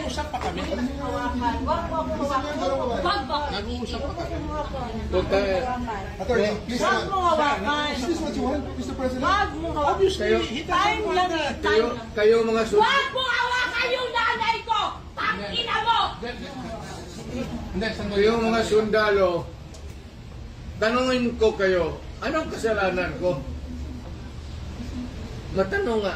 Nag-uusap pa kami. Nag-uusap pa kami. Attorney, please Wag mo hawakan. Is this what you want, Mr. President? Wag mo hawakan. Obviously, Time lang eh. Time. Kayo mga Wag mo hawakan yung nanay ko! Tangina mo! kayo mga sundalo, tanungin ko kayo, anong kasalanan ko? Matanong nga.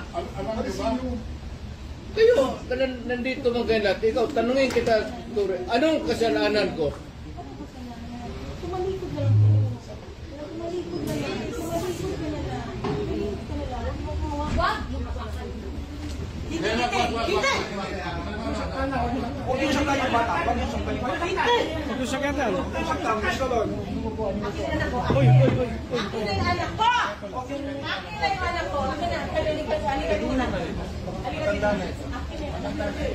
Kayo, nandito mga lahat, ikaw, tanungin kita, Ture, anong kasalanan ko? Tumalikod na lang po. Tumalikod na lang. Tumalikod na lang. Wag mo hawakan. Hindi. Huwag yung saktan yung bata. Huwag yung saktan yung bata. Huwag yung saktan. Saktan, gusto doon. Uy. Akin na yung anak ko! Akin na yung anak ko. Akin na. Halika muna. Halika dito. Akin na yung anak ko.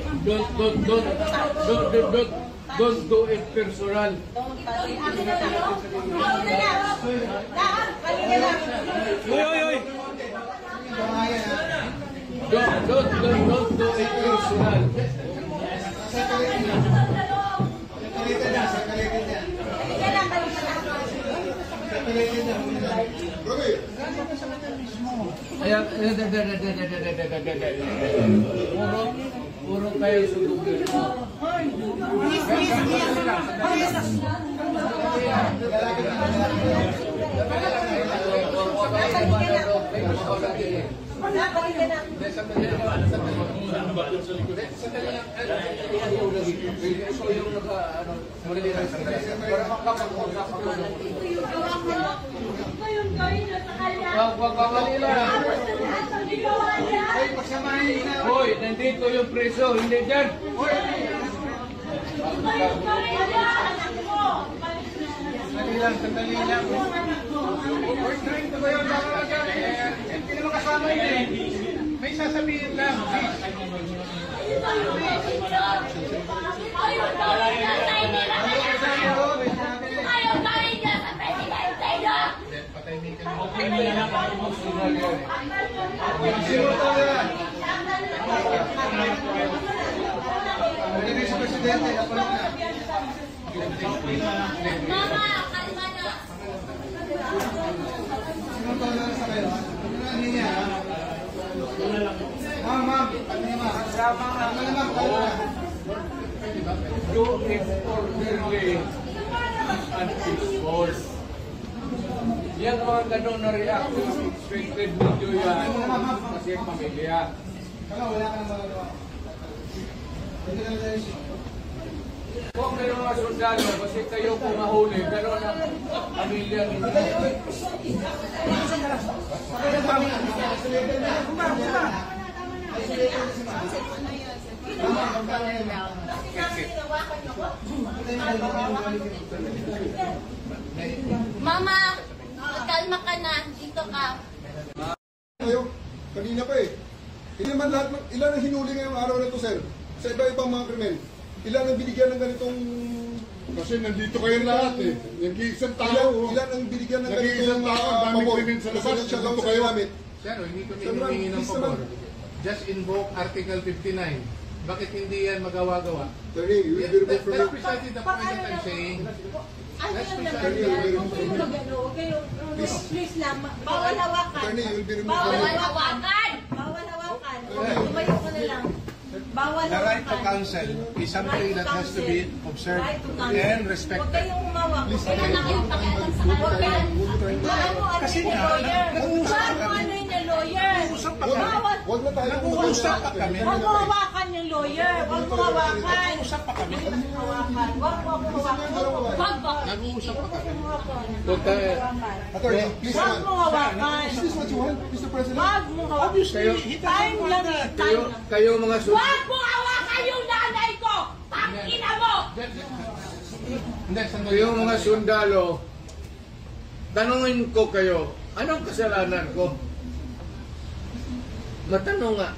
Don't do it personal. Akin na lang. Ikaw na lang. Lahat. Halika lang. Uy. Don't do it personal. Halika lang. Kaya, puro kayo sundugin. Hoy, nandito yung preso, hindi dyan. Sandali lang. We're trying to go yung dalawa dyan. Hindi naman kasama yun eh. May sasabihin lang. Okay mo yan ako emotional yun. Simuto yan. Hindi si Presidente. Mama, kalma na. Simuto na sa kayo. Ano niya? Ma'am. Do it orderly and peaceful. Yan mga ganun na reaction, expected video yan kasi pamilya. Wala ka nang magagawa. Hindi ka na tayo siya. Huwag kayo mga sundalo kasi kayo pumahuli, ganun ang pamilya ninyo. Mama, kalma ka na. Dito ka. Kayo, kanina pa eh. Hindi naman lahat, ilan ang hinuli ngayong araw na ito, sir? Sa iba-ibang mga krimen. Ilan ang binigyan ng ganitong... Kasi nandito kayo lahat eh. Nag-iisang tao. Ilan ang binigyan ng ganitong... Nag-iisang tao, ang daming krimen sa labas. Siya lang Nandito sa kayo. gamit. Sir, hindi kami humingi ng pabor. Just invoke Article 59. Bakit hindi yan magawa-gawa? Attorney, you will be removed from That's your... precisely the point that I'm saying. Ano yung naman please lang. Bawal hawakan. Attorney, you will be removed from Bawal your... hawakan. Bawal hawakan. Tumayo ko na lang. Bawal The right to hawakan. counsel is something that has to be observed Right to counsel. and Huwag respected. kayong umawak. Huwag kayong pakialam sa kanila. Kasi nga, Huwag mo ano yung lawyer. Nag-uusap pa kami. Bawal. Huwag na tayo Nag-uusap pa kami. Huwag mo hawakan yung lawyer. Huwag mo hawakan. Nag-uusap pa kami. Hawakan. Huwag mo hawakan. Wag ba? Nag-uusap pa kami. Attorney, please Wag mo hawakan. Is this what you want, Mr. President? Wag mo hawakan. Obviously, Time lang eh. Time lang. Kayo mga sundalo. Wag mo hawakan yung nanay ko! Tangina mo! Hindi, sandali. Kayo mga sundalo, tanungin ko kayo, anong kasalanan ko? Matanong nga.